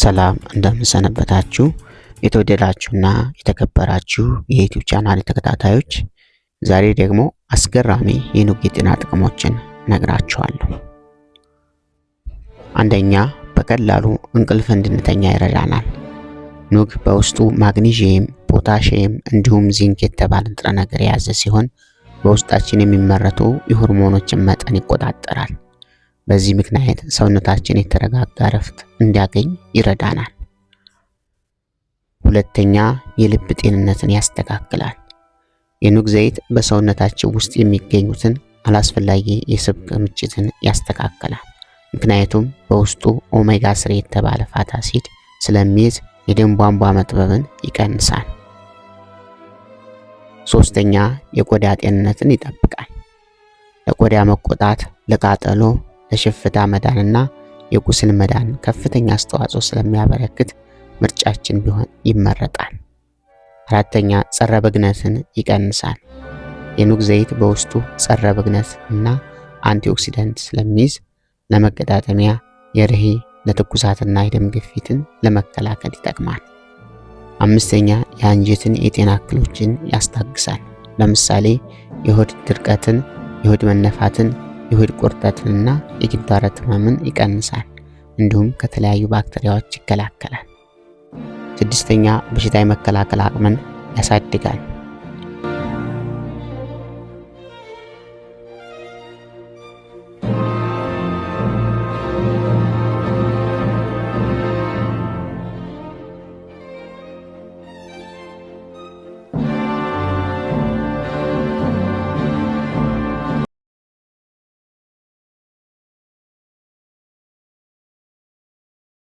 ሰላም እንደምሰነበታችሁ የተወደዳችሁና የተከበራችሁ የዩቲዩብ ቻናል ተከታታዮች፣ ዛሬ ደግሞ አስገራሚ የኑግ የጤና ጥቅሞችን ነግራችኋለሁ። አንደኛ፣ በቀላሉ እንቅልፍ እንድንተኛ ይረዳናል። ኑግ በውስጡ ማግኒዥየም፣ ፖታሺየም እንዲሁም ዚንክ የተባለ ንጥረ ነገር የያዘ ሲሆን በውስጣችን የሚመረቱ የሆርሞኖችን መጠን ይቆጣጠራል። በዚህ ምክንያት ሰውነታችን የተረጋጋ እረፍት እንዲያገኝ ይረዳናል። ሁለተኛ፣ የልብ ጤንነትን ያስተካክላል። የኑግ ዘይት በሰውነታችን ውስጥ የሚገኙትን አላስፈላጊ የስብ ክምችትን ያስተካክላል። ምክንያቱም በውስጡ ኦሜጋ 3 የተባለ ፋቲ አሲድ ስለሚይዝ የደም ቧንቧ መጥበብን ይቀንሳል። ሶስተኛ፣ የቆዳ ጤንነትን ይጠብቃል። ለቆዳ መቆጣት፣ ለቃጠሎ፣ ለሽፍታ መዳንና የቁስል መዳን ከፍተኛ አስተዋጽኦ ስለሚያበረክት ምርጫችን ቢሆን ይመረጣል። አራተኛ፣ ጸረ ብግነትን ይቀንሳል። የኑግ ዘይት በውስጡ ጸረ ብግነት እና አንቲኦክሲዳንት ስለሚይዝ ለመገጣጠሚያ፣ የርሄ፣ ለትኩሳትና የደም ግፊትን ለመከላከል ይጠቅማል። አምስተኛ፣ የአንጀትን የጤና እክሎችን ያስታግሳል። ለምሳሌ የሆድ ድርቀትን፣ የሆድ መነፋትን፣ የሆድ ቁርጠትንና የግንባር ህመምን ይቀንሳል። እንዲሁም ከተለያዩ ባክቴሪያዎች ይከላከላል። ስድስተኛ፣ በሽታ የመከላከል አቅምን ያሳድጋል።